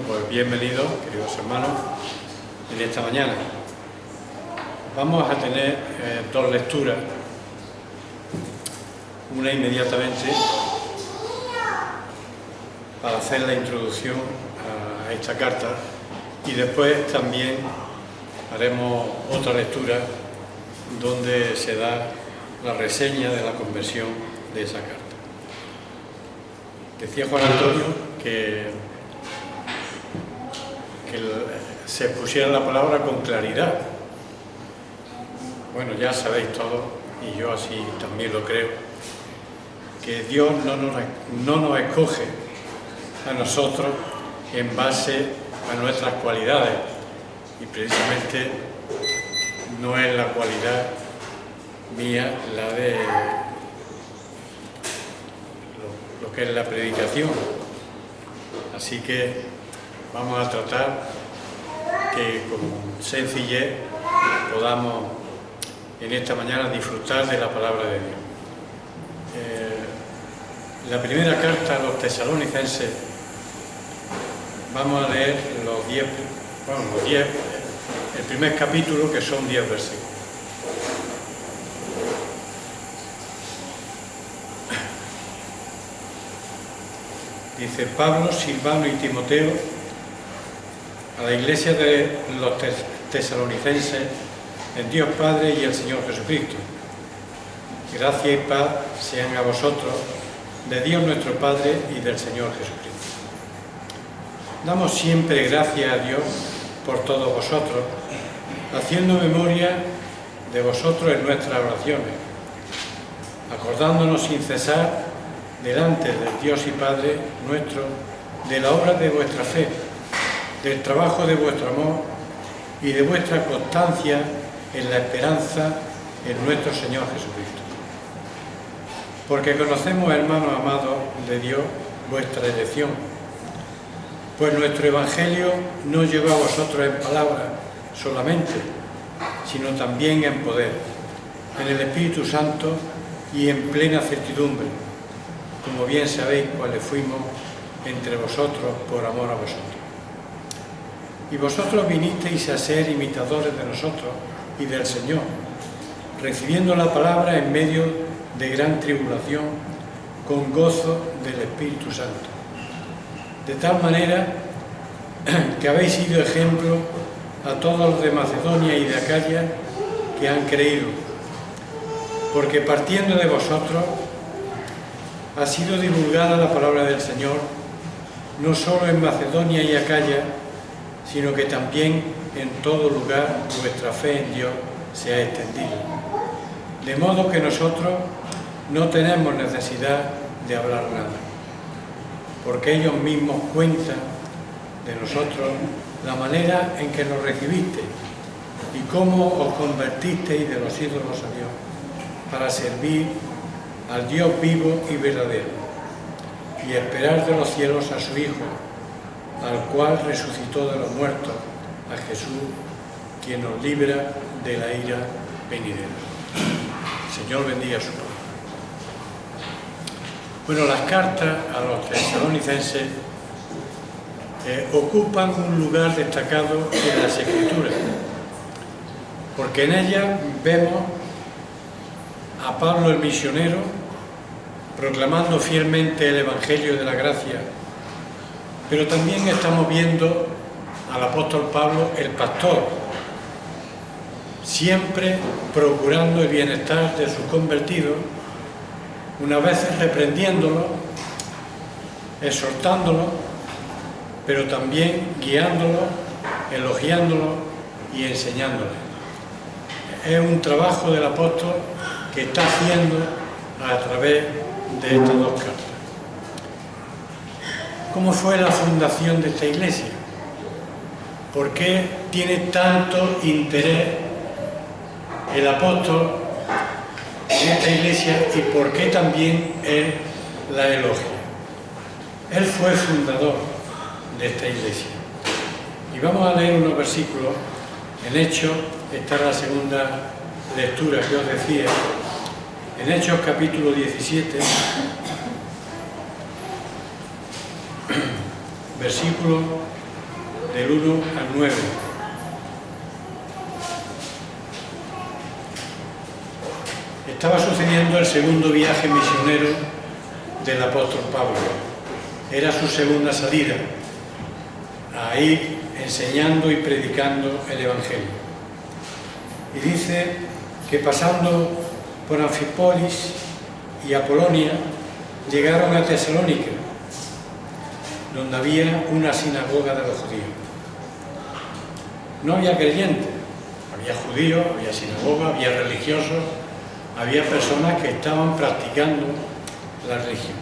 pues bienvenidos, queridos hermanos, en esta mañana. Vamos a tener dos lecturas, una inmediatamente para hacer la introducción a esta carta y después también haremos otra lectura donde se da la reseña de la conversión de esa carta. Decía Juan Antonio que se pusiera la palabra con claridad. Bueno, ya sabéis todo, y yo así también lo creo, que Dios no nos escoge a nosotros en base a nuestras cualidades, y precisamente no es la cualidad mía la de lo que es la predicación. Así que vamos a tratar que con sencillez podamos en esta mañana disfrutar de la palabra de Dios. La primera carta a los tesalonicenses, vamos a leer el primer capítulo, que son 10 versículos. Dice: Pablo, Silvano y Timoteo, a la iglesia de los tesalonicenses, en Dios Padre y el Señor Jesucristo. Gracia y paz sean a vosotros, de Dios nuestro Padre y del Señor Jesucristo. Damos siempre gracias a Dios por todos vosotros, haciendo memoria de vosotros en nuestras oraciones, acordándonos sin cesar delante del Dios y Padre nuestro de la obra de vuestra fe, del trabajo de vuestro amor y de vuestra constancia en la esperanza en nuestro Señor Jesucristo. Porque conocemos, hermanos amados de Dios, vuestra elección, pues nuestro Evangelio no llegó a vosotros en palabras solamente, sino también en poder, en el Espíritu Santo y en plena certidumbre, como bien sabéis cuáles fuimos entre vosotros por amor a vosotros. Y vosotros vinisteis a ser imitadores de nosotros y del Señor, recibiendo la palabra en medio de gran tribulación, con gozo del Espíritu Santo. De tal manera que habéis sido ejemplo a todos los de Macedonia y de Acaya que han creído, porque partiendo de vosotros ha sido divulgada la palabra del Señor, no solo en Macedonia y Acaya, sino que también en todo lugar vuestra fe en Dios se ha extendido. De modo que nosotros no tenemos necesidad de hablar nada, porque ellos mismos cuentan de nosotros la manera en que nos recibisteis y cómo os convertisteis de los ídolos a Dios, para servir al Dios vivo y verdadero, y esperar de los cielos a su Hijo, al cual resucitó de los muertos, a Jesús, quien nos libra de la ira venidera. Señor, bendiga su palabra. Bueno, las cartas a los tesalonicenses ocupan un lugar destacado en las Escrituras, porque en ellas vemos a Pablo el misionero proclamando fielmente el Evangelio de la gracia, pero también estamos viendo al apóstol Pablo el pastor, siempre procurando el bienestar de sus convertidos, unas veces reprendiéndolo, exhortándolo, pero también guiándolo, elogiándolo y enseñándole. Es un trabajo del apóstol que está haciendo a través de estas dos cartas. ¿Cómo fue la fundación de esta iglesia? ¿Por qué tiene tanto interés el apóstol en esta iglesia y por qué también él la elogia? Él fue fundador de esta iglesia. Y vamos a leer unos versículos en Hechos. Esta es la segunda lectura que os decía, en Hechos capítulo 17, versículo del 1 al 9. Estaba sucediendo el segundo viaje misionero del apóstol Pablo. Era su segunda salida, a ir enseñando y predicando el Evangelio. Y dice que pasando por Anfípolis y Apolonia, llegaron a Tesalónica, donde había una sinagoga de los judíos. No había creyentes, había judíos, había sinagoga, había religiosos, había personas que estaban practicando la religión.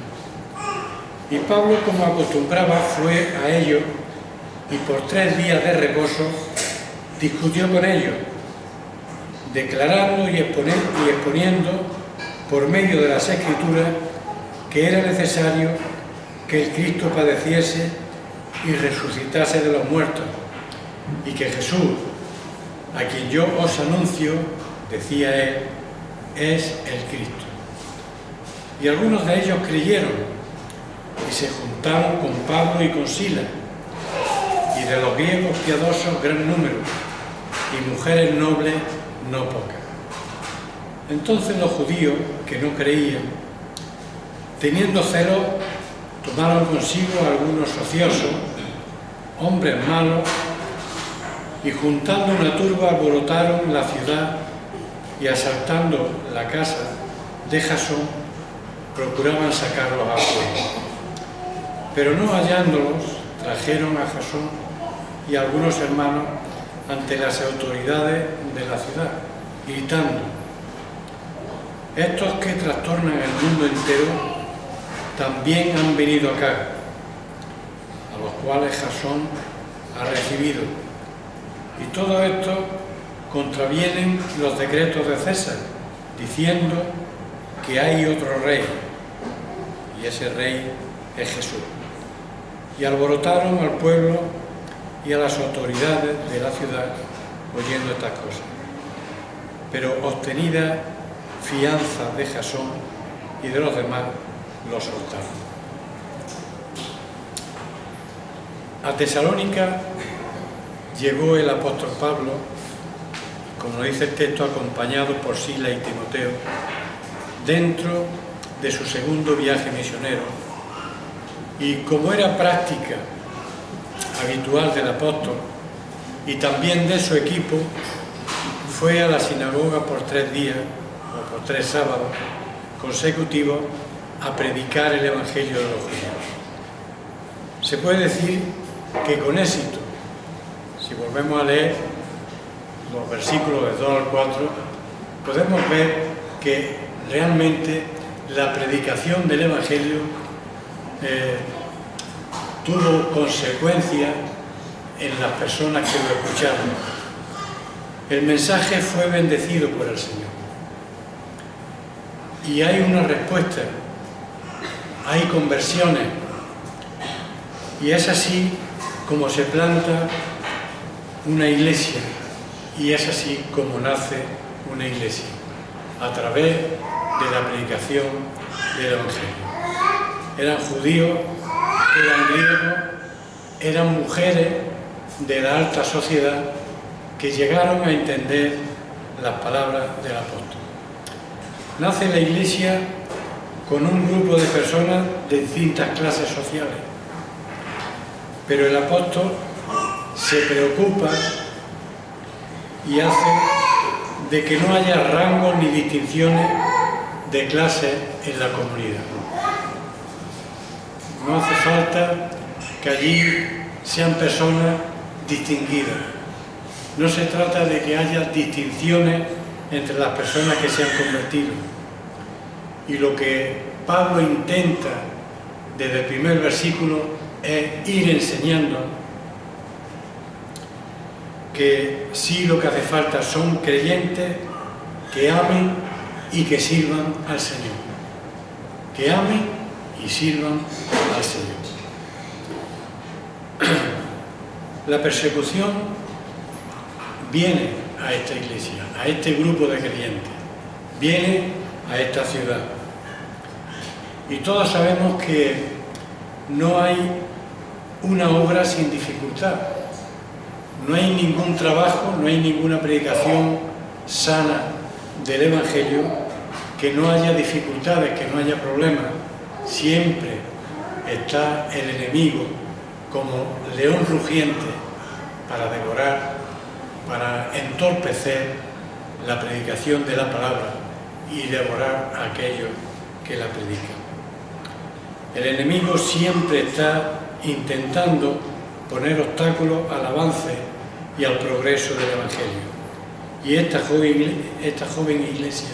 Y Pablo, como acostumbraba, fue a ellos y por 3 días de reposo discutió con ellos, declarando y exponiendo por medio de las Escrituras que era necesario que el Cristo padeciese y resucitase de los muertos, y que Jesús, a quien yo os anuncio, decía él, es el Cristo. Y algunos de ellos creyeron y se juntaron con Pablo y con Silas, y de los griegos piadosos gran número, y mujeres nobles no pocas. Entonces los judíos, que no creían, teniendo celo, tomaron consigo a algunos ociosos, hombres malos, y juntando una turba alborotaron la ciudad y asaltando la casa de Jasón, procuraban sacarlos al fuego. Pero no hallándolos, trajeron a Jasón y a algunos hermanos ante las autoridades de la ciudad, gritando: estos que trastornan el mundo entero también han venido acá, a los cuales Jasón ha recibido, y todo esto contravienen los decretos de César, diciendo que hay otro rey, y ese rey es Jesús. Y alborotaron al pueblo y a las autoridades de la ciudad oyendo estas cosas. Pero obtenida fianza de Jasón y de los demás, lo soltaron. A Tesalónica llegó el apóstol Pablo, como dice el texto, acompañado por Silas y Timoteo, dentro de su segundo viaje misionero, y como era práctica habitual del apóstol y también de su equipo, fue a la sinagoga por 3 días o por 3 sábados consecutivos a predicar el Evangelio de los judíos. Se puede decir que con éxito. Si volvemos a leer los versículos del 2 al 4, podemos ver que realmente la predicación del Evangelio tuvo consecuencias en las personas que lo escucharon. El mensaje fue bendecido por el Señor. Y hay una respuesta, hay conversiones, y es así como se planta una iglesia, y es así como nace una iglesia, a través de la predicación del Evangelio. Eran judíos, eran griegos, eran mujeres de la alta sociedad que llegaron a entender las palabras del apóstol. Nace la iglesia con un grupo de personas de distintas clases sociales, pero el apóstol se preocupa y hace de que no haya rangos ni distinciones de clase en la comunidad. No hace falta que allí sean personas distinguidas. No se trata de que haya distinciones entre las personas que se han convertido. Y lo que Pablo intenta desde el primer versículo es ir enseñando que sí, lo que hace falta son creyentes que amen y que sirvan al Señor. Que amen y sirvan al Señor. La persecución viene a esta iglesia, a este grupo de creyentes, viene a esta ciudad. Y todos sabemos que no hay una obra sin dificultad. No hay ningún trabajo, no hay ninguna predicación sana del Evangelio que no haya dificultades, que no haya problemas. Siempre está el enemigo como león rugiente para devorar, para entorpecer la predicación de la palabra y devorar a aquellos que la predican. El enemigo siempre está intentando poner obstáculos al avance y al progreso del Evangelio. Y esta joven iglesia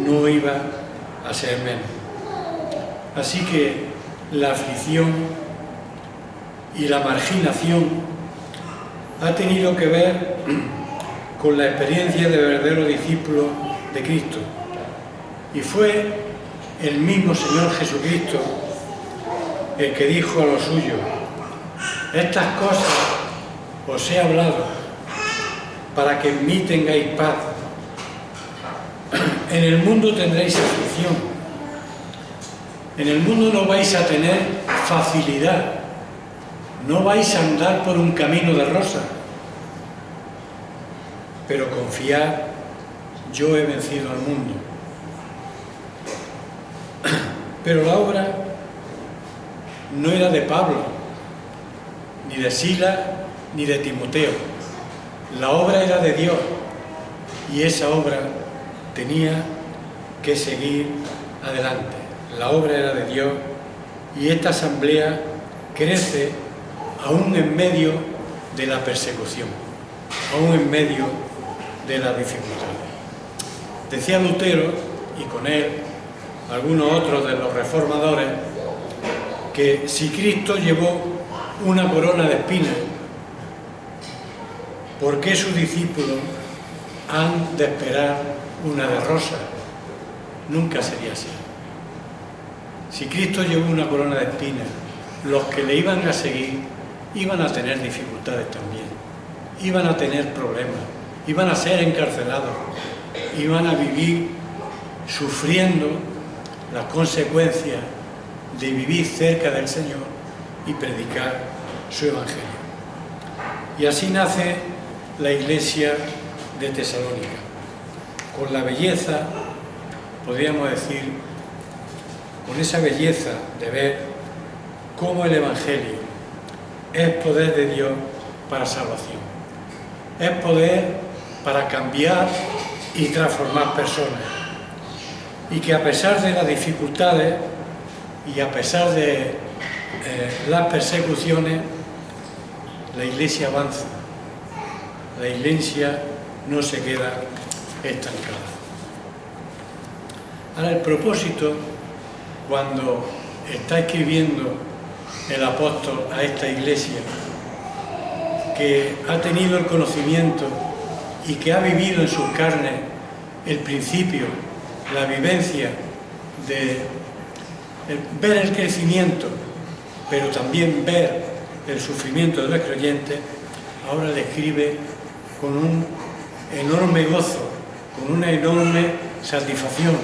no iba a ser menos. Así que la aflicción y la marginación ha tenido que ver con la experiencia de verdaderos discípulos de Cristo. Y fue el mismo Señor Jesucristo el que dijo a los suyos: estas cosas os he hablado para que en mí tengáis paz. En el mundo tendréis aflicción. En el mundo no vais a tener facilidad. No vais a andar por un camino de rosa. Pero confiad, yo he vencido al mundo. Pero la obra no era de Pablo, ni de Silas, ni de Timoteo. La obra era de Dios, y esa obra tenía que seguir adelante. La obra era de Dios, y esta asamblea crece aún en medio de la persecución, aún en medio de las dificultades. Decía Lutero, y con él algunos otros de los reformadores, que si Cristo llevó una corona de espinas, ¿por qué sus discípulos han de esperar una de rosas? Nunca sería así. Si Cristo llevó una corona de espinas, los que le iban a seguir iban a tener dificultades también, iban a tener problemas, iban a ser encarcelados, iban a vivir sufriendo las consecuencias de vivir cerca del Señor y predicar su Evangelio. Y así nace la iglesia de Tesalónica, con la belleza, podríamos decir, con esa belleza de ver cómo el Evangelio es poder de Dios para salvación, es poder para cambiar y transformar personas, y que a pesar de las dificultades y a pesar de las persecuciones, la iglesia avanza, la iglesia no se queda estancada. Ahora, el propósito, cuando está escribiendo el apóstol a esta iglesia, que ha tenido el conocimiento y que ha vivido en sus carnes el principio, la vivencia de ver el crecimiento, pero también ver el sufrimiento de los creyentes, ahora le escribe con un enorme gozo, con una enorme satisfacción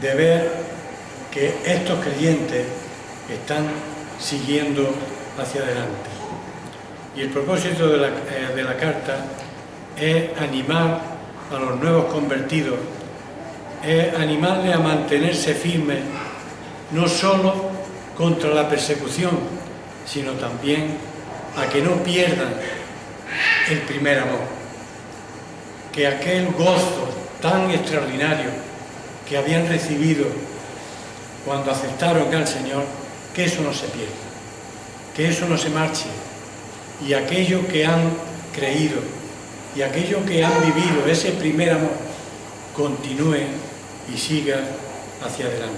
de ver que estos creyentes están siguiendo hacia adelante. Y el propósito de la carta es animar a los nuevos convertidos, es animarles a mantenerse firmes, no solo contra la persecución, sino también a que no pierdan el primer amor, que aquel gozo tan extraordinario que habían recibido cuando aceptaron al Señor, que eso no se pierda, que eso no se marche, y aquello que han creído y aquello que han vivido, ese primer amor, continúe y siga hacia adelante.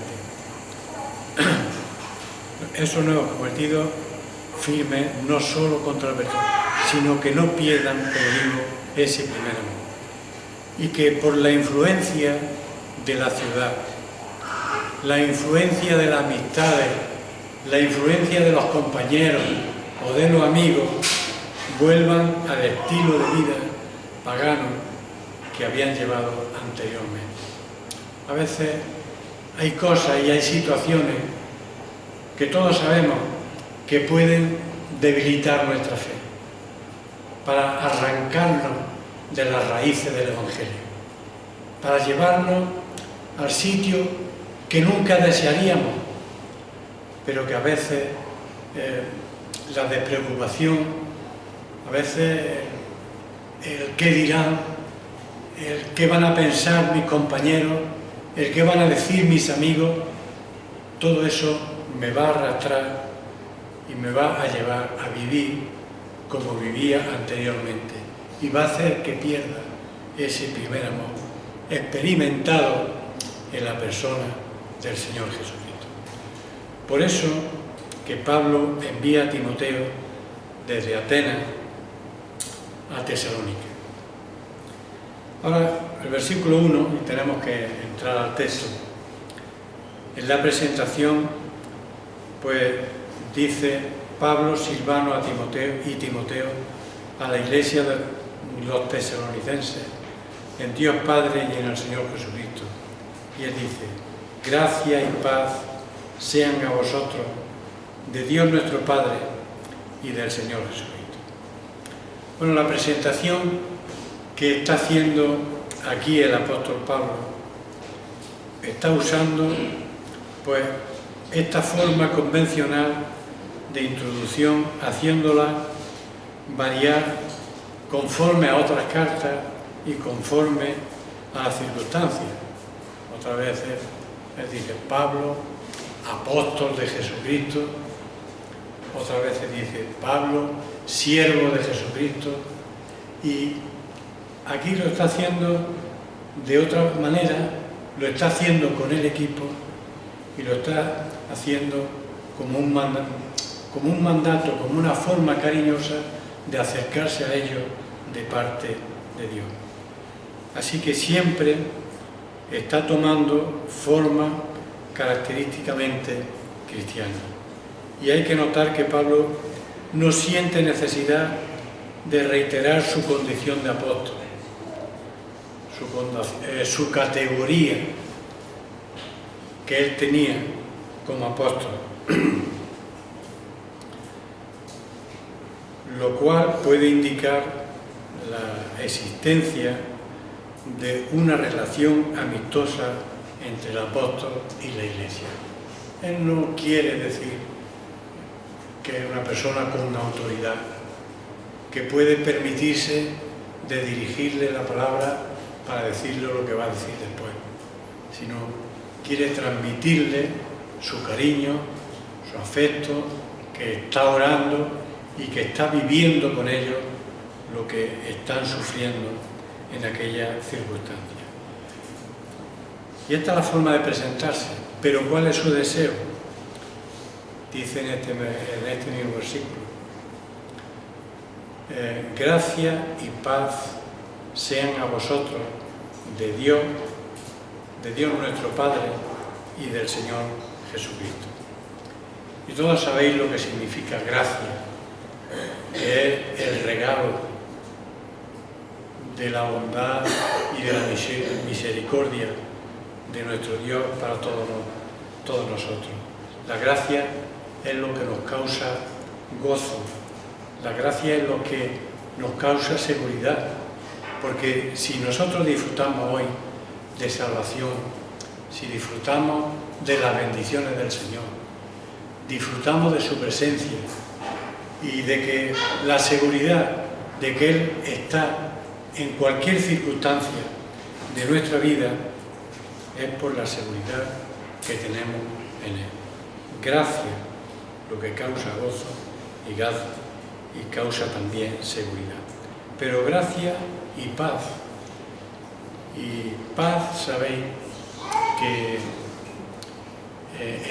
Esos nuevos convertidos firmes no solo contra la persona, sino que no pierdan, como digo, ese primer amor. Y que por la influencia de la ciudad, la influencia de las amistades, la influencia de los compañeros o de los amigos, vuelvan al estilo de vida pagano que habían llevado anteriormente. A veces hay cosas y hay situaciones que todos sabemos que pueden debilitar nuestra fe. para arrancarnos de las raíces del Evangelio, para llevarnos al sitio que nunca desearíamos, pero que a veces la despreocupación, a veces el qué dirán, el qué van a pensar mis compañeros, el qué van a decir mis amigos, todo eso me va a arrastrar y me va a llevar a vivir como vivía anteriormente y va a hacer que pierda ese primer amor experimentado en la persona del Señor Jesucristo. Por eso que Pablo envía a Timoteo desde Atenas a Tesalónica. Ahora, el versículo 1, y tenemos que entrar al texto, en la presentación, pues dice Pablo, Silvano a Timoteo y Timoteo a la iglesia de los tesalonicenses, en Dios Padre y en el Señor Jesucristo. Y él dice, gracia y paz sean a vosotros, de Dios nuestro Padre y del Señor Jesucristo. Bueno, la presentación que está haciendo aquí el apóstol Pablo está usando pues esta forma convencional de introducción, haciéndola variar conforme a otras cartas y conforme a las circunstancias. Otras veces él dice Pablo, apóstol de Jesucristo, otras veces dice Pablo, siervo de Jesucristo, y aquí lo está haciendo de otra manera, lo está haciendo con el equipo y lo está haciendo como un mandato, como una forma cariñosa de acercarse a ellos de parte de Dios. Así que siempre está tomando forma característicamente cristiana. Y hay que notar que Pablo no siente necesidad de reiterar su condición de apóstol, su categoría que él tenía como apóstol, lo cual puede indicar la existencia de una relación amistosa entre el apóstol y la iglesia. Él no quiere decir que es una persona con una autoridad que puede permitirse de dirigirle la palabra para decirle lo que va a decir después, sino quiere transmitirle su cariño, su afecto, que está orando y que está viviendo con ellos lo que están sufriendo en aquella circunstancia. Y esta es la forma de presentarse, pero ¿cuál es su deseo? Dice en este mismo versículo, gracia y paz sean a vosotros de Dios nuestro Padre y del Señor Jesucristo. Y todos sabéis lo que significa gracia, que es el regalo de la bondad y de la misericordia de nuestro Dios para todos nosotros. La gracia es lo que nos causa gozo, la gracia es lo que nos causa seguridad, porque si nosotros disfrutamos hoy de salvación, si disfrutamos de las bendiciones del Señor, disfrutamos de su presencia y de que la seguridad de que Él está en cualquier circunstancia de nuestra vida es por la seguridad que tenemos en Él. Gracia, lo que causa gozo y causa también seguridad. Pero gracia y paz. Y paz, sabéis que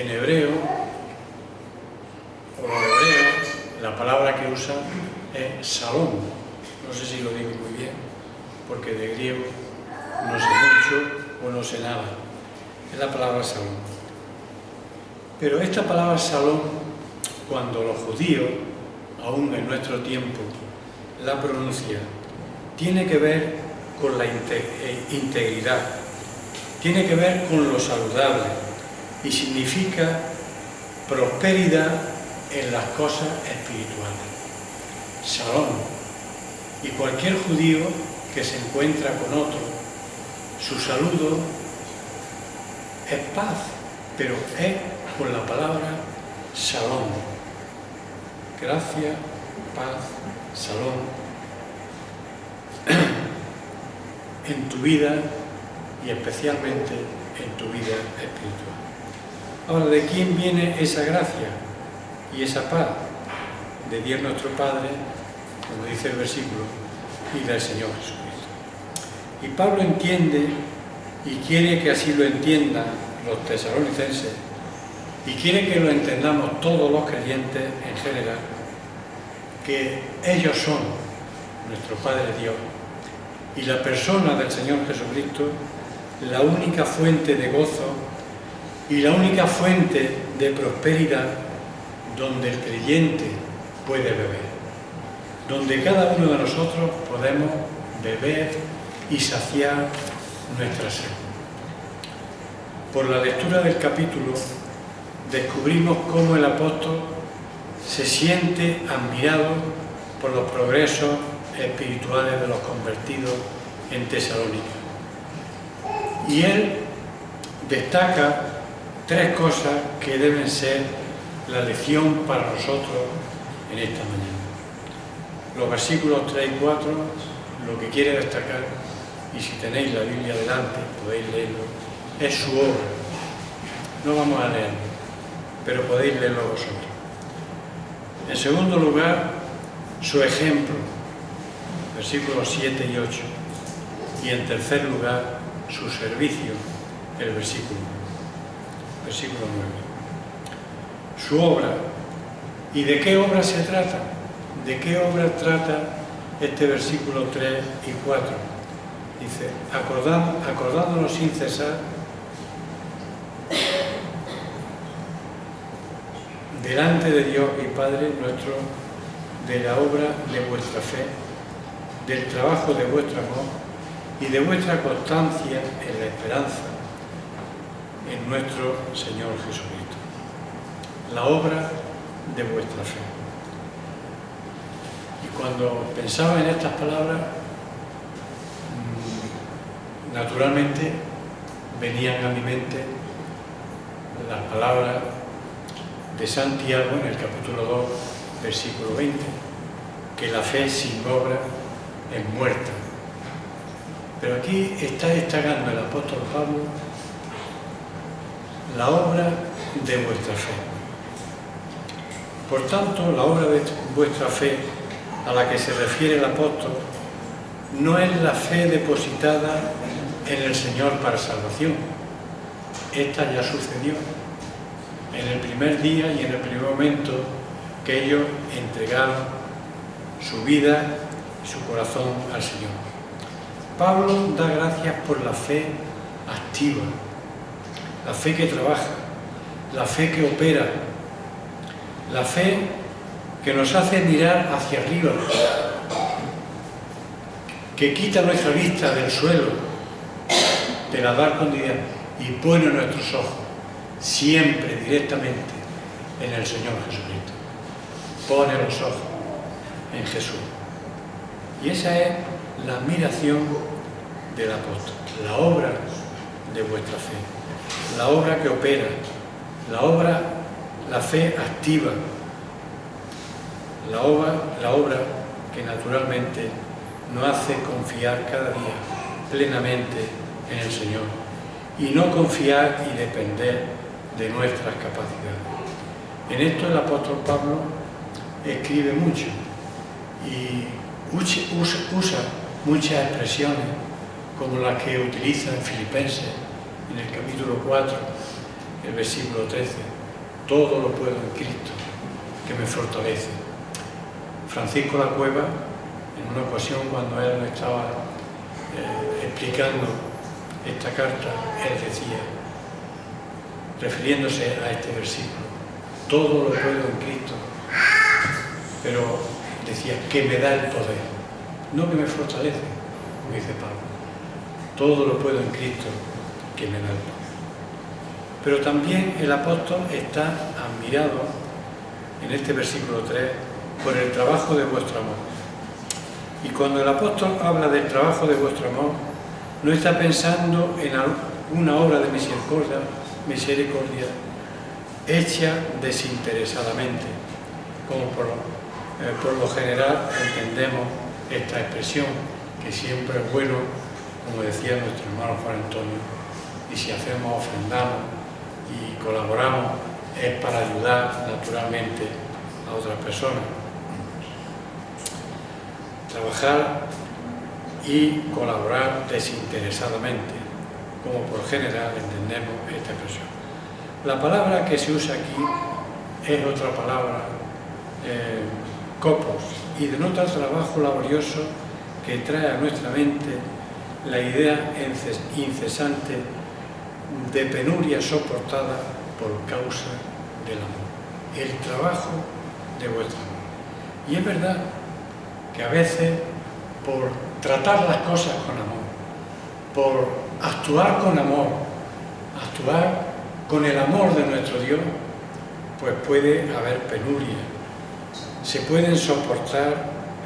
en hebreo, o los hebreos, la palabra que usan es shalom. No sé si lo digo muy bien, porque de griego no sé mucho o no sé nada. Es la palabra shalom. Pero esta palabra shalom, cuando los judíos, aún en nuestro tiempo, la pronuncian, tiene que ver con la integridad, tiene que ver con lo saludable y significa prosperidad en las cosas espirituales. Shalom Y cualquier judío que se encuentra con otro, su saludo es paz, pero es con la palabra shalom. Gracia, paz, shalom en tu vida y especialmente en tu vida espiritual. Ahora, ¿de quién viene esa gracia y esa paz? De Dios nuestro Padre, como dice el versículo, y del Señor Jesucristo. Y Pablo entiende y quiere que así lo entiendan los tesalonicenses y quiere que lo entendamos todos los creyentes en general, que ellos son nuestro Padre Dios y la persona del Señor Jesucristo, la única fuente de gozo y la única fuente de prosperidad donde el creyente puede beber, donde cada uno de nosotros podemos beber y saciar nuestra sed. Por la lectura del capítulo descubrimos cómo el apóstol se siente admirado por los progresos espirituales de los convertidos en Tesalónica. Y él destaca 3 cosas que deben ser la lección para nosotros en esta mañana. Los versículos 3 y 4, lo que quiere destacar, y si tenéis la Biblia delante podéis leerlo, es su obra. No vamos a leerlo, pero podéis leerlo vosotros. En segundo lugar, su ejemplo, versículos 7 y 8. Y en tercer lugar, su servicio, el versículo 9. Su obra. ¿Y de qué obra se trata? ¿De qué obra trata este versículo 3 y 4? Dice, acordándonos sin cesar delante de Dios y Padre nuestro, de la obra de vuestra fe, del trabajo de vuestro amor y de vuestra constancia en la esperanza en nuestro Señor Jesucristo. La obra de vuestra fe. Y cuando pensaba en estas palabras, naturalmente venían a mi mente las palabras de Santiago en el capítulo 2, versículo 20, que la fe sin obra es muerta. Pero aquí está destacando el apóstol Pablo la obra de vuestra fe. Por tanto, la obra de vuestra fe a la que se refiere el apóstol no es la fe depositada en el Señor para salvación. Esta ya sucedió en el primer día y en el primer momento que ellos entregaron su vida y su corazón al Señor. Pablo da gracias por la fe activa, la fe que trabaja, la fe que opera, la fe que nos hace mirar hacia arriba, que quita nuestra vista del suelo, de la dar profundidad y pone nuestros ojos siempre directamente en el Señor Jesucristo. Pone los ojos en Jesús. Y esa es la admiración del apóstol, la obra de vuestra fe, la obra que opera, la fe activa, la obra que naturalmente nos hace confiar cada día plenamente en el Señor y no confiar y depender de nuestras capacidades. En esto el apóstol Pablo escribe mucho y usa muchas expresiones como las que utiliza en Filipenses, en el capítulo 4, el versículo 13. Todo lo puedo en Cristo, que me fortalece. Francisco La Cueva, en una ocasión cuando él me estaba explicando esta carta, él decía, refiriéndose a este versículo, todo lo puedo en Cristo, pero decía, que me da el poder, no que me fortalece, como dice Pablo. Todo lo puedo en Cristo, que me da el poder. Pero también el apóstol está admirado, en este versículo 3, por el trabajo de vuestro amor. Y cuando el apóstol habla del trabajo de vuestro amor, no está pensando en una obra de misericordia hecha desinteresadamente, como por lo general entendemos esta expresión, que siempre es bueno, como decía nuestro hermano Juan Antonio, y si hacemos, ofrendamos y colaboramos, es para ayudar naturalmente a otras personas. Trabajar y colaborar desinteresadamente, como por general entendemos esta expresión. La palabra que se usa aquí es otra palabra, copos, y denota el trabajo laborioso que trae a nuestra mente la idea incesante de penuria soportada por causa del amor, el trabajo de vuestro amor. Y es verdad que a veces, por tratar las cosas con amor, por actuar con amor, actuar con el amor de nuestro Dios, pues puede haber penuria, se pueden soportar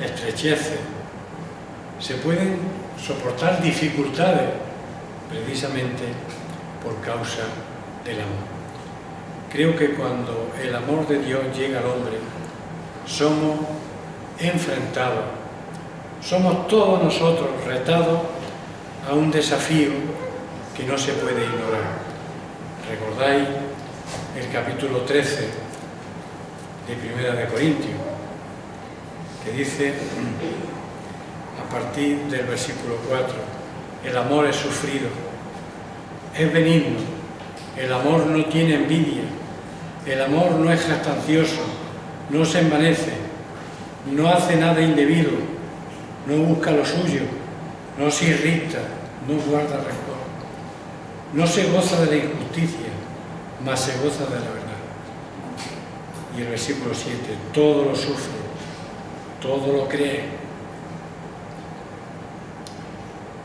estrecheces, se pueden soportar dificultades, precisamente por causa del amor. Creo que cuando el amor de Dios llega al hombre, somos enfrentados, somos todos nosotros retados a un desafío que no se puede ignorar. ¿Recordáis el capítulo 13 de 1 de Corintios? Que dice, a partir del versículo 4, el amor es sufrido, es benigno, el amor no tiene envidia, el amor no es jactancioso, no se envanece, no hace nada indebido, no busca lo suyo, no se irrita, no guarda rencor, no se goza de la injusticia, mas se goza de la verdad. Y el versículo 7, todo lo sufre, todo lo cree,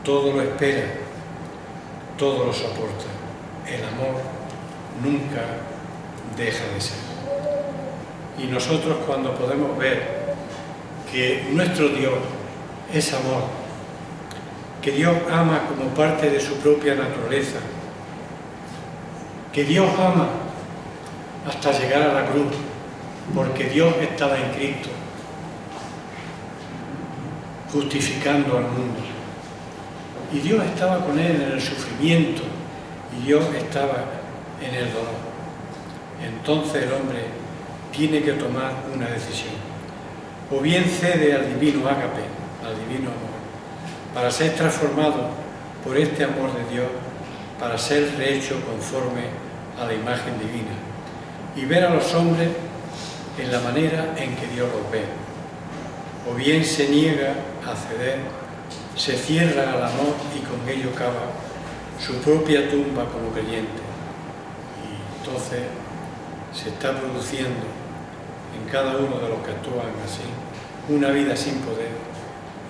todo lo espera, todo lo soporta. El amor nunca deja de ser. Y nosotros, cuando podemos ver que nuestro Dios es amor, que Dios ama como parte de su propia naturaleza, que Dios ama hasta llegar a la cruz, porque Dios estaba en Cristo, justificando al mundo. Y Dios estaba con él en el sufrimiento, y Dios estaba en el dolor. Entonces el hombre tiene que tomar una decisión. O bien cede al divino ágape, al divino amor, para ser transformado por este amor de Dios, para ser rehecho conforme a la imagen divina, y ver a los hombres en la manera en que Dios los ve. O bien se niega a ceder, se cierra al amor y con ello cava su propia tumba como creyente. Y entonces se está produciendo en cada uno de los que actúan así una vida sin poder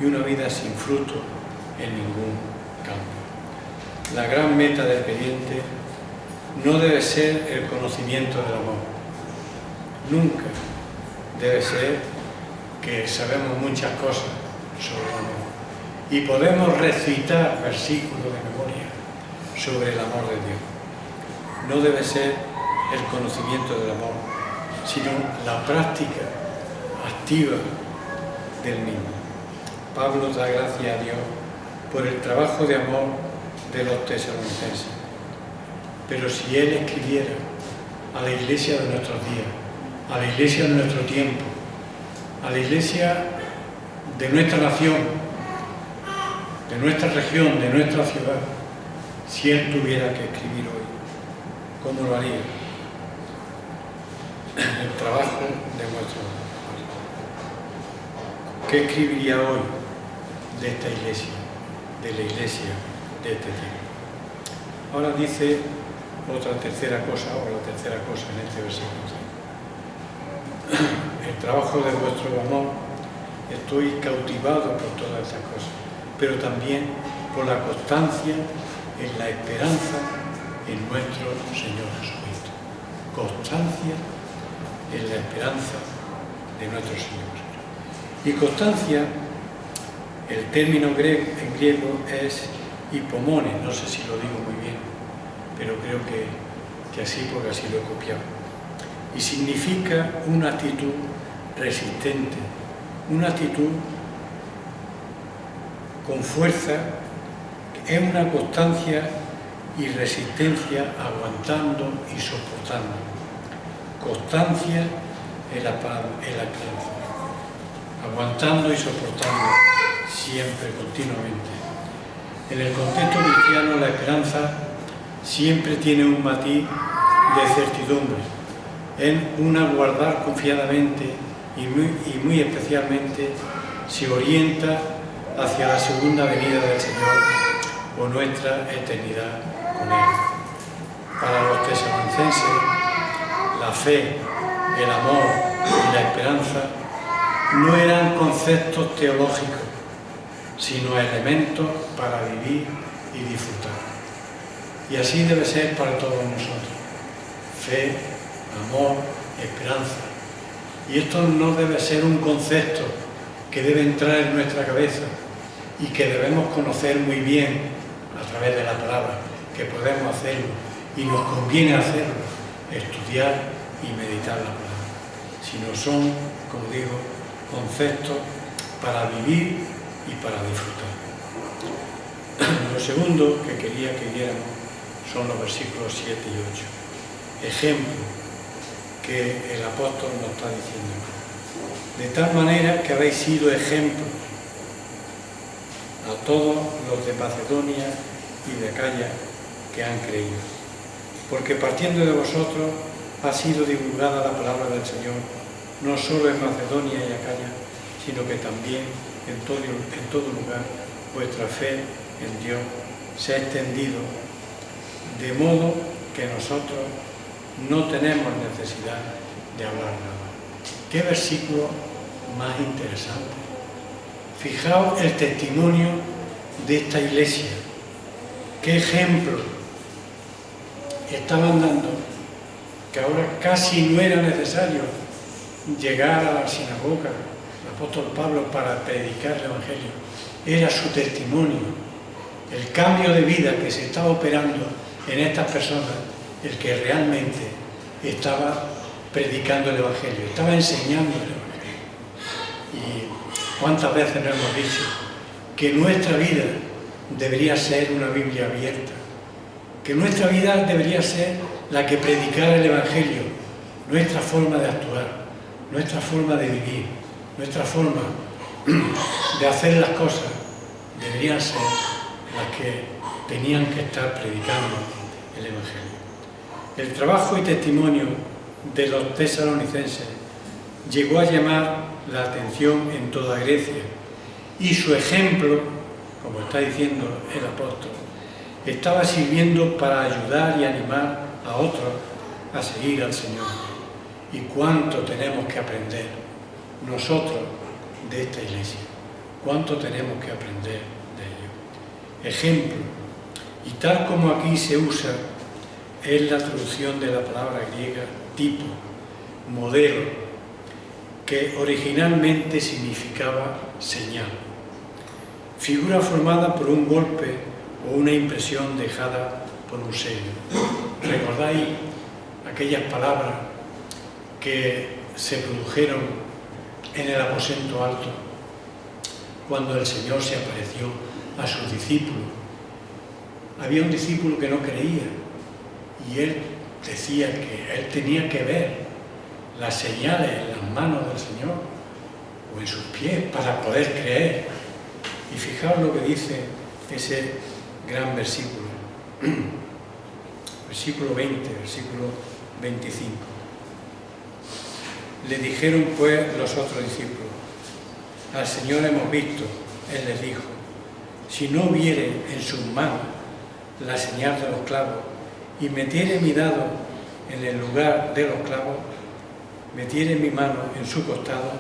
y una vida sin fruto en ningún campo. La gran meta del creyente no debe ser el conocimiento del amor. Nunca debe ser que sabemos muchas cosas sobre el amor y podemos recitar versículos de memoria sobre el amor de Dios. No debe ser el conocimiento del amor, sino la práctica activa del mismo. Pablo da gracias a Dios por el trabajo de amor de los tesalonicenses. Pero si él escribiera a la iglesia de nuestros días, a la iglesia de nuestro tiempo, a la iglesia de nuestra nación, de nuestra región, de nuestra ciudad, si él tuviera que escribir hoy, ¿cómo lo haría? El trabajo de nuestro amor. ¿Qué escribiría hoy de esta iglesia, de la iglesia de este tiempo? Ahora dice otra tercera cosa, o la tercera cosa en este versículo. El trabajo de vuestro amor, estoy cautivado por todas estas cosas, pero también por la constancia en la esperanza en nuestro Señor Jesucristo. Constancia en la esperanza de nuestro Señor Jesucristo. Y constancia El término en griego es hipomone, no sé si lo digo muy bien, pero creo que así, porque así lo he copiado. Y significa una actitud resistente, una actitud con fuerza, es una constancia y resistencia aguantando y soportando. Constancia en la esperanza, aguantando y soportando siempre, continuamente. En el contexto cristiano, la esperanza siempre tiene un matiz de certidumbre, en un aguardar confiadamente y muy especialmente se orienta hacia la segunda venida del Señor o nuestra eternidad con Él. Para los tesalonicenses, la fe, el amor y la esperanza no eran conceptos teológicos, sino elementos para vivir y disfrutar. Y así debe ser para todos nosotros. Fe, amor, esperanza. Y esto no debe ser un concepto que debe entrar en nuestra cabeza y que debemos conocer muy bien a través de la palabra, que podemos hacerlo y nos conviene hacerlo, estudiar y meditar la palabra. Sino son, como digo, conceptos para vivir y para disfrutar. Lo segundo que quería que viéramos son los versículos 7 y 8. Ejemplo que el apóstol nos está diciendo. De tal manera que habéis sido ejemplo a todos los de Macedonia y de Acaya que han creído. Porque partiendo de vosotros ha sido divulgada la palabra del Señor, no solo en Macedonia y Acaya, sino que también en todo lugar vuestra fe en Dios se ha extendido, de modo que nosotros no tenemos necesidad de hablar nada. ¡Qué versículo más interesante! Fijaos el testimonio de esta iglesia. ¡Qué ejemplo estaban dando! Que ahora casi no era necesario llegar a la sinagoga, el apóstol Pablo, para predicar el Evangelio. Era su testimonio, el cambio de vida que se estaba operando en estas personas, el que realmente estaba predicando el Evangelio, estaba enseñando el Evangelio. Y cuántas veces nos hemos dicho que nuestra vida debería ser una Biblia abierta, que nuestra vida debería ser la que predicara el Evangelio, nuestra forma de actuar, nuestra forma de vivir, nuestra forma de hacer las cosas deberían ser las que tenían que estar predicando el Evangelio. El trabajo y testimonio de los tesalonicenses llegó a llamar la atención en toda Grecia y su ejemplo, como está diciendo el apóstol, estaba sirviendo para ayudar y animar a otros a seguir al Señor. ¿Y cuánto tenemos que aprender nosotros de esta iglesia? ¿Cuánto tenemos que aprender de ello? Ejemplo, y tal como aquí se usa, es la traducción de la palabra griega tipo, modelo, que originalmente significaba señal. Figura formada por un golpe o una impresión dejada por un sello. ¿Recordáis aquellas palabras que se produjeron en el aposento alto cuando el Señor se apareció a sus discípulos? Había un discípulo que no creía y él decía que él tenía que ver las señales en las manos del Señor o en sus pies para poder creer. Y fijaos lo que dice ese gran versículo, versículo 20, versículo 25. Le dijeron pues los otros discípulos: al Señor hemos visto. Él les dijo: si no hubiere en sus manos la señal de los clavos y metiere mi dedo en el lugar de los clavos, metiere mi mano en su costado,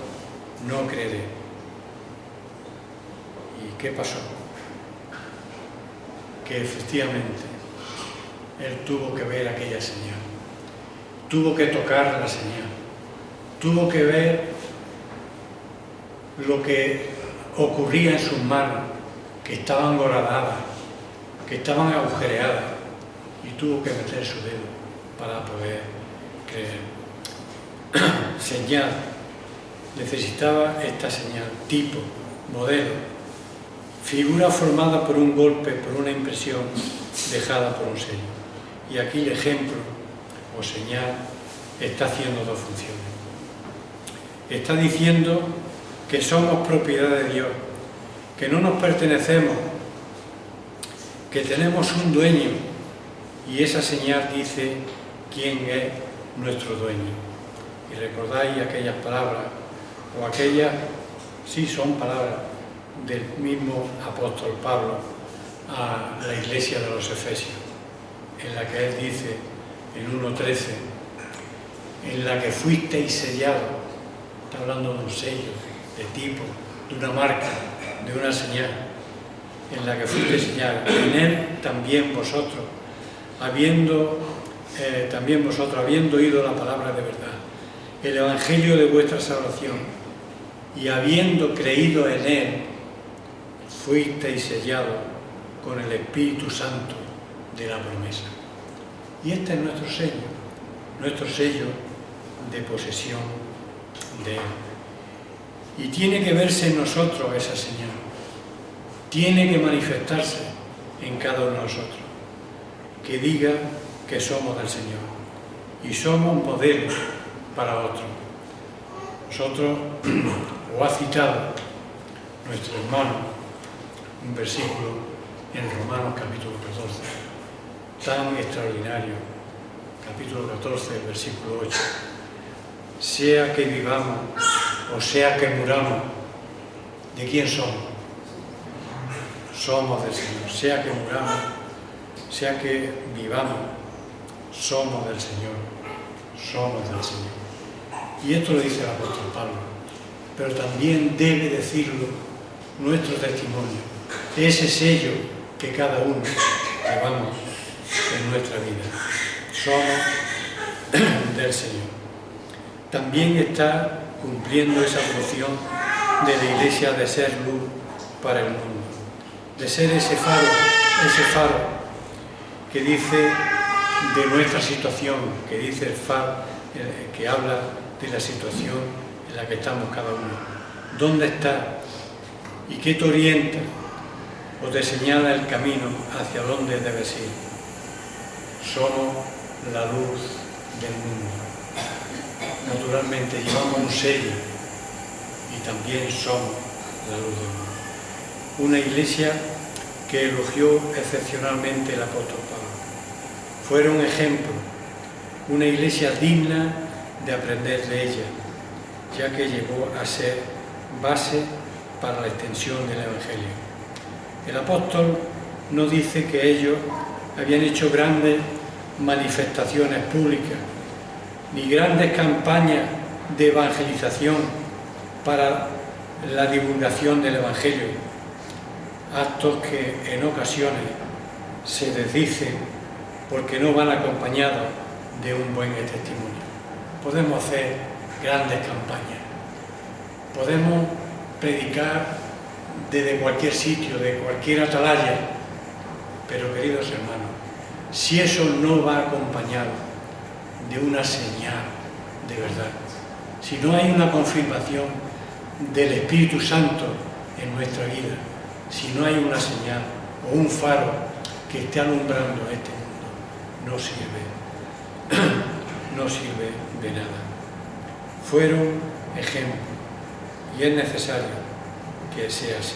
no creeré. ¿Y qué pasó? Que efectivamente él tuvo que ver aquella señal, tuvo que tocar la señal, tuvo que ver lo que ocurría en sus manos, que estaban horadadas, que estaban agujereadas, y tuvo que meter su dedo para poder creer. Señal. Necesitaba esta señal, tipo, modelo, figura formada por un golpe, por una impresión dejada por un sello. Y aquí el ejemplo o señal está haciendo dos funciones. Está diciendo que somos propiedad de Dios, que no nos pertenecemos, que tenemos un dueño, y esa señal dice quién es nuestro dueño. Y recordáis aquellas palabras, o aquellas, sí son palabras del mismo apóstol Pablo a la iglesia de los Efesios, en la que él dice en 1:13, en la que fuisteis sellados, está hablando de un sello, de tipo, de una marca, de una señal, en la que fuisteis sellados, en él también vosotros, habiendo oído la palabra de verdad, el evangelio de vuestra salvación, y habiendo creído en él, fuisteis sellados con el Espíritu Santo de la promesa. Y este es nuestro sello de posesión de él. Y tiene que verse en nosotros esa señal, tiene que manifestarse en cada uno de nosotros, que diga que somos del Señor y somos modelos para otros. Nosotros, o ha citado nuestro hermano un versículo en Romanos capítulo 14, tan extraordinario, capítulo 14, versículo 8. Sea que vivamos o sea que muramos, ¿de quién somos? Somos del Señor. Sea que muramos, sea que vivamos, somos del Señor, somos del Señor. Y esto lo dice el apóstol Pablo, pero también debe decirlo nuestro testimonio, ese sello que cada uno llevamos en nuestra vida. Somos del Señor. También está cumpliendo esa función de la Iglesia de ser luz para el mundo, de ser ese faro que dice de nuestra situación, que dice el faro, que habla de la situación en la que estamos cada uno. ¿Dónde está? ¿Y qué te orienta o te señala el camino hacia dónde debes ir? Somos la luz del mundo. Naturalmente llevamos un sello y también somos la luz del mundo. Una iglesia que elogió excepcionalmente el apóstol Pablo. Fueron ejemplo, una iglesia digna de aprender de ella, ya que llegó a ser base para la extensión del Evangelio. El apóstol no dice que ellos habían hecho grandes manifestaciones públicas, ni grandes campañas de evangelización para la divulgación del Evangelio, actos que en ocasiones se desdicen porque no van acompañados de un buen testimonio. Podemos hacer grandes campañas, podemos predicar desde cualquier sitio, de cualquier atalaya, pero queridos hermanos, si eso no va acompañado de una señal de verdad, si no hay una confirmación del Espíritu Santo en nuestra vida, si no hay una señal o un faro que esté alumbrando este mundo, no sirve de nada. Fueron ejemplos y es necesario que sea así.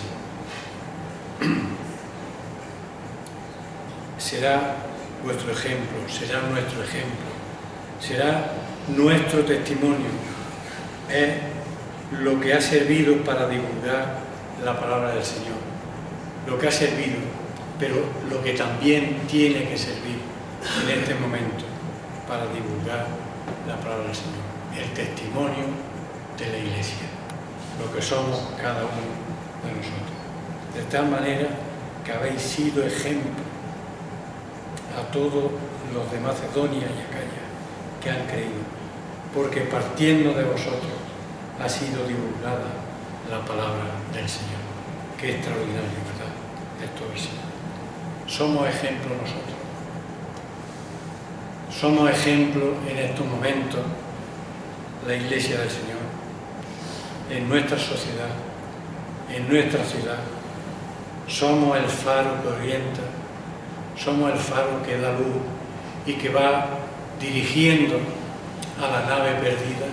Será vuestro ejemplo, será nuestro ejemplo, será nuestro testimonio. Es lo que ha servido para divulgar la palabra del Señor, lo que ha servido, pero lo que también tiene que servir en este momento para divulgar la palabra del Señor, el testimonio de la Iglesia, lo que somos cada uno de nosotros. De tal manera que habéis sido ejemplo a todos los de Macedonia y Acaya que han creído, porque partiendo de vosotros ha sido divulgada la palabra del Señor. Qué extraordinario, ¿verdad? Esto es así. Somos ejemplo nosotros. Somos ejemplo en estos momentos, la Iglesia del Señor, en nuestra sociedad, en nuestra ciudad. Somos el faro que orienta, somos el faro que da luz y que va dirigiendo a la nave perdida.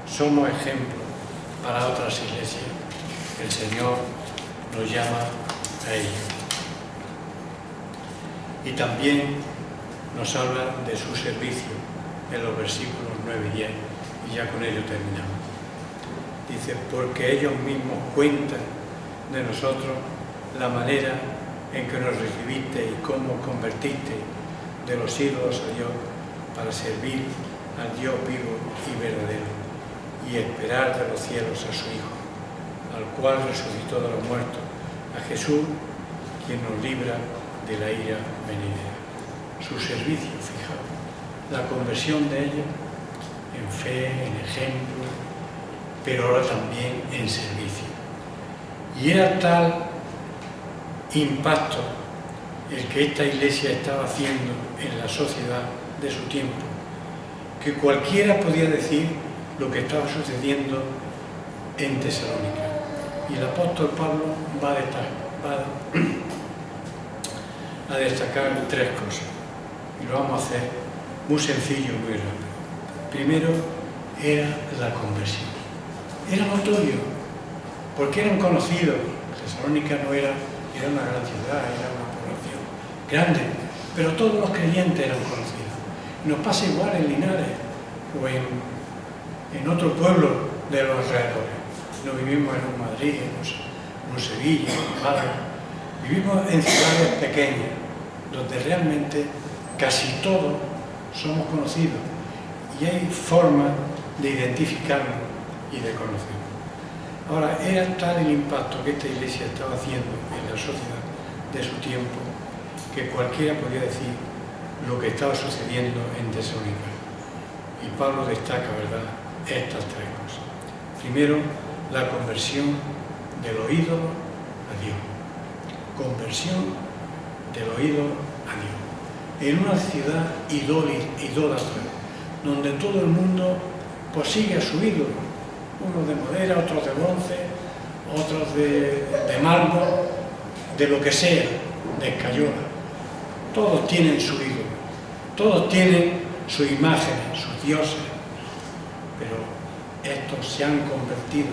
Somos ejemplo para otras iglesias. El Señor nos llama a ello. Y también nos habla de su servicio en los versículos 9 y 10, y ya con ello terminamos. Dice, porque ellos mismos cuentan de nosotros la manera en que nos recibiste y cómo convertiste de los ídolos a Dios para servir al Dios vivo y verdadero y esperar de los cielos a su Hijo, al cual resucitó de los muertos, a Jesús, quien nos libra de la ira venidera. Su servicio, fijaos, la conversión de ellos en fe, en ejemplo, pero ahora también en servicio. Y era tal impacto el que esta iglesia estaba haciendo en la sociedad de su tiempo, que cualquiera podía decir lo que estaba sucediendo en Tesalónica. Y el apóstol Pablo va a destacar tres cosas. Y lo vamos a hacer muy sencillo y muy rápido. Primero, era la conversión. Era notorio, porque eran conocidos. Tesalónica no era una gran ciudad, era una población grande, pero todos los creyentes eran conocidos. Nos pasa igual en Linares o en otro pueblo de los alrededores. No vivimos en un Madrid, en un Sevilla, en un Málaga. Vivimos en ciudades pequeñas, donde realmente casi todos somos conocidos y hay formas de identificarnos y de conocernos. Ahora, era tal el impacto que esta iglesia estaba haciendo en la sociedad de su tiempo que cualquiera podía decir lo que estaba sucediendo en Tesalónica. Y Pablo destaca, ¿verdad?, estas tres cosas. Primero, la conversión de los ídolos a Dios. Conversión de los ídolos a Dios. En una ciudad idólatra, donde todo el mundo pues sigue a su ídolo. Unos de madera, otros de bronce, otros de mármol, de lo que sea, de escayola. Todos tienen su ídolo, todos tienen sus imágenes, sus dioses, pero estos se han convertido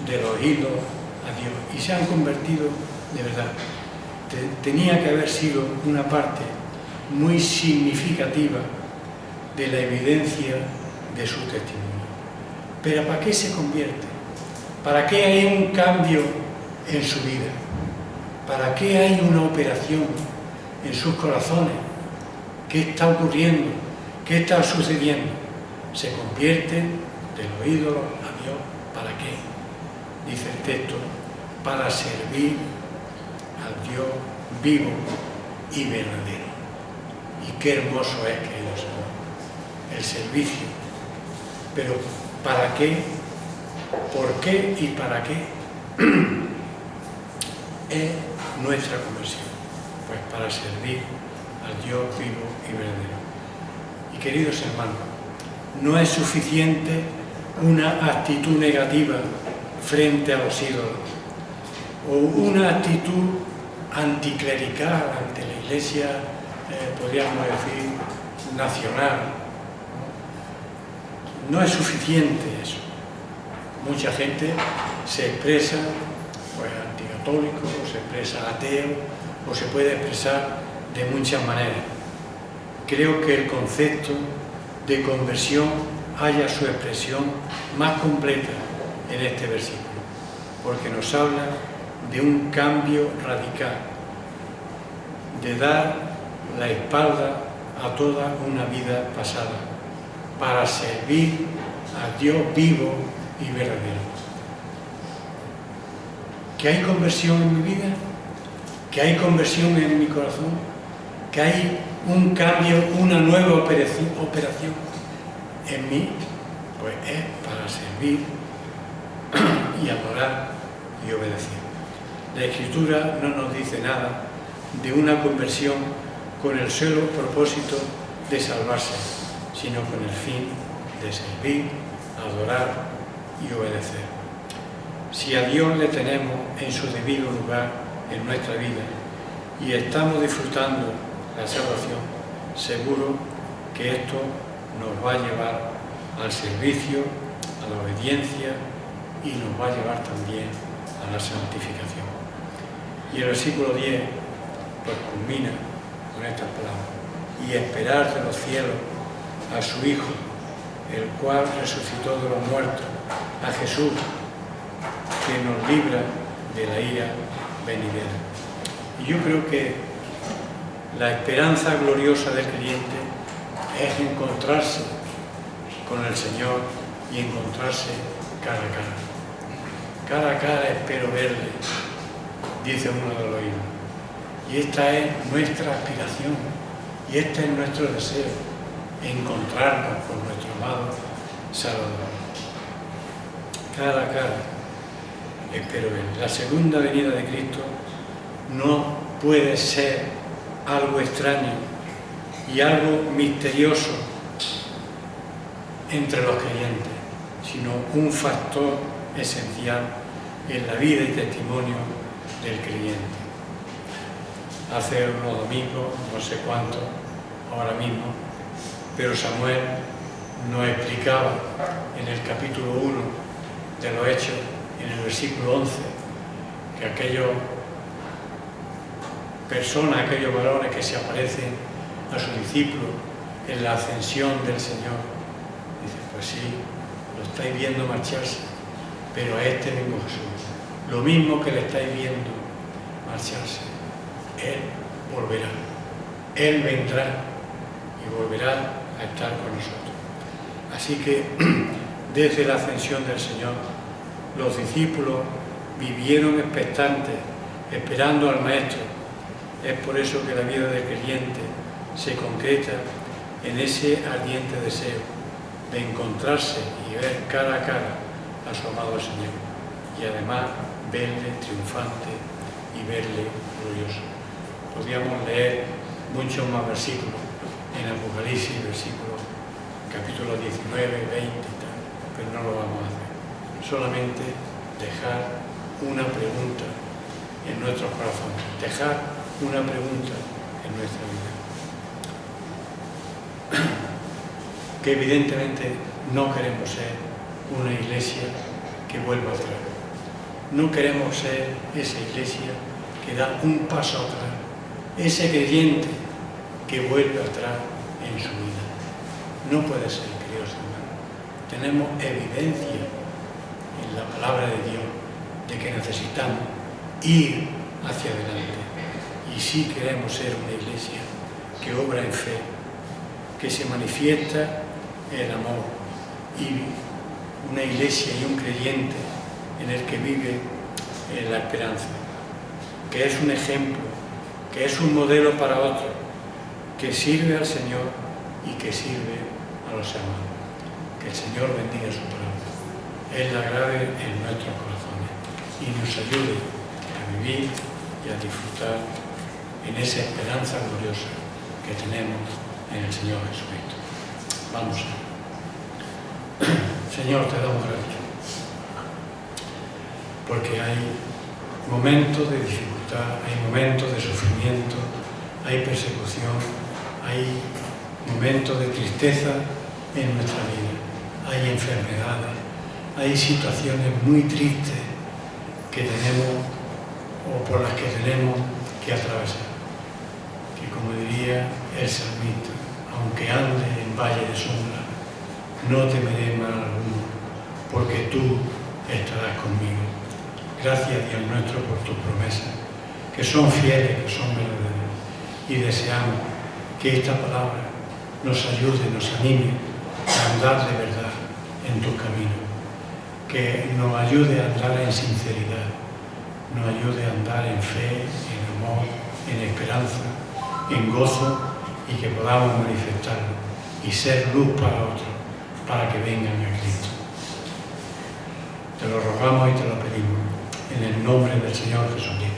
de los ídolos a Dios y se han convertido de verdad. Tenía que haber sido una parte muy significativa de la evidencia de su testimonio. Pero ¿para qué se convierte? ¿Para qué hay un cambio en su vida? ¿Para qué hay una operación en sus corazones? ¿Qué está ocurriendo? ¿Qué está sucediendo? Se convierten de los ídolos a Dios. ¿Para qué? Dice el texto, para servir al Dios vivo y verdadero. Y qué hermoso es, queridos hermanos, el servicio. Pero ¿para qué? ¿Por qué y para qué es nuestra conversión? Pues para servir al Dios vivo y verdadero. Y queridos hermanos, no es suficiente una actitud negativa frente a los ídolos o una actitud anticlerical ante la Iglesia, podríamos decir, nacional. No es suficiente eso. Mucha gente se expresa pues, anticatólico, o se expresa ateo, o se puede expresar de muchas maneras. Creo que el concepto de conversión haya su expresión más completa en este versículo, porque nos habla de un cambio radical, de dar la espalda a toda una vida pasada, para servir a Dios vivo y verdadero. ¿Que hay conversión en mi vida? ¿Que hay conversión en mi corazón? ¿Que hay un cambio, una nueva operación en mí? Pues es para servir y adorar y obedeció. La Escritura no nos dice nada de una conversión con el solo propósito de salvarse, sino con el fin de servir, adorar y obedecer. Si a Dios le tenemos en su debido lugar en nuestra vida y estamos disfrutando la salvación, seguro que esto nos va a llevar al servicio, a la obediencia y nos va a llevar también a la santificación. Y el versículo 10 pues culmina con estas palabras: y esperar de los cielos a su Hijo, el cual resucitó de los muertos, a Jesús, que nos libra de la ira venidera. Y yo creo que la esperanza gloriosa del creyente es encontrarse con el Señor y encontrarse cara a cara. Cara a cara espero verle, dice uno de los himnos. Y esta es nuestra aspiración, y este es nuestro deseo, encontrarnos con nuestro amado Salvador. Cara a cara espero verle. La segunda venida de Cristo no puede ser algo extraño y algo misterioso entre los creyentes, sino un factor esencial en la vida y testimonio del creyente. Hace unos domingos, no sé cuánto, ahora mismo, pero Samuel nos explicaba en el capítulo 1 de los Hechos, en el versículo 11, que aquellos personas, aquellos varones que se aparecen a sus discípulos en la ascensión del Señor, dicen, pues sí, lo estáis viendo marcharse, pero a este mismo Jesús, lo mismo que le estáis viendo marcharse, Él volverá, Él vendrá y volverá a estar con nosotros. Así que desde la ascensión del Señor, los discípulos vivieron expectantes, esperando al Maestro. Es por eso que la vida del creyente se concreta en ese ardiente deseo de encontrarse y ver cara a cara a su amado Señor, y además verle triunfante y verle glorioso. Podríamos leer muchos más versículos en Apocalipsis, versículos, capítulos 19, 20 y tal, pero no lo vamos a hacer. Solamente dejar una pregunta en nuestros corazones, dejar una pregunta en nuestra vida. Que evidentemente no queremos ser una iglesia que vuelva atrás. No queremos ser esa iglesia que da un paso atrás, ese creyente que vuelve atrás en su vida. No puede ser, queridos hermanos. Tenemos evidencia en la palabra de Dios de que necesitamos ir hacia adelante. Y sí queremos ser una iglesia que obra en fe, que se manifiesta el amor, y una iglesia y un creyente en el que vive la esperanza, que es un ejemplo, que es un modelo para otros, que sirve al Señor y que sirve a los hermanos. Que el Señor bendiga su palabra, Él la grave en nuestros corazones y nos ayude a vivir y a disfrutar en esa esperanza gloriosa que tenemos en el Señor Jesucristo. Vamos a ver. Señor, te damos gracias, porque hay momentos de dificultad, hay momentos de sufrimiento, hay persecución, hay momentos de tristeza en nuestra vida, hay enfermedades, hay situaciones muy tristes que tenemos o por las que tenemos que atravesar. Que, como diría el salmista, aunque ande en valle de sombra, no temeré mal alguno, porque tú estarás conmigo. Gracias, Dios nuestro, por tus promesas, que son fieles, que son verdaderas, y deseamos que esta palabra nos ayude, nos anime a andar de verdad en tu camino, que nos ayude a andar en sinceridad, nos ayude a andar en fe, en amor, en esperanza, en gozo, y que podamos manifestarlo y ser luz para otros, para que vengan a Cristo. Te lo rogamos y te lo pedimos en el nombre del Señor Jesucristo.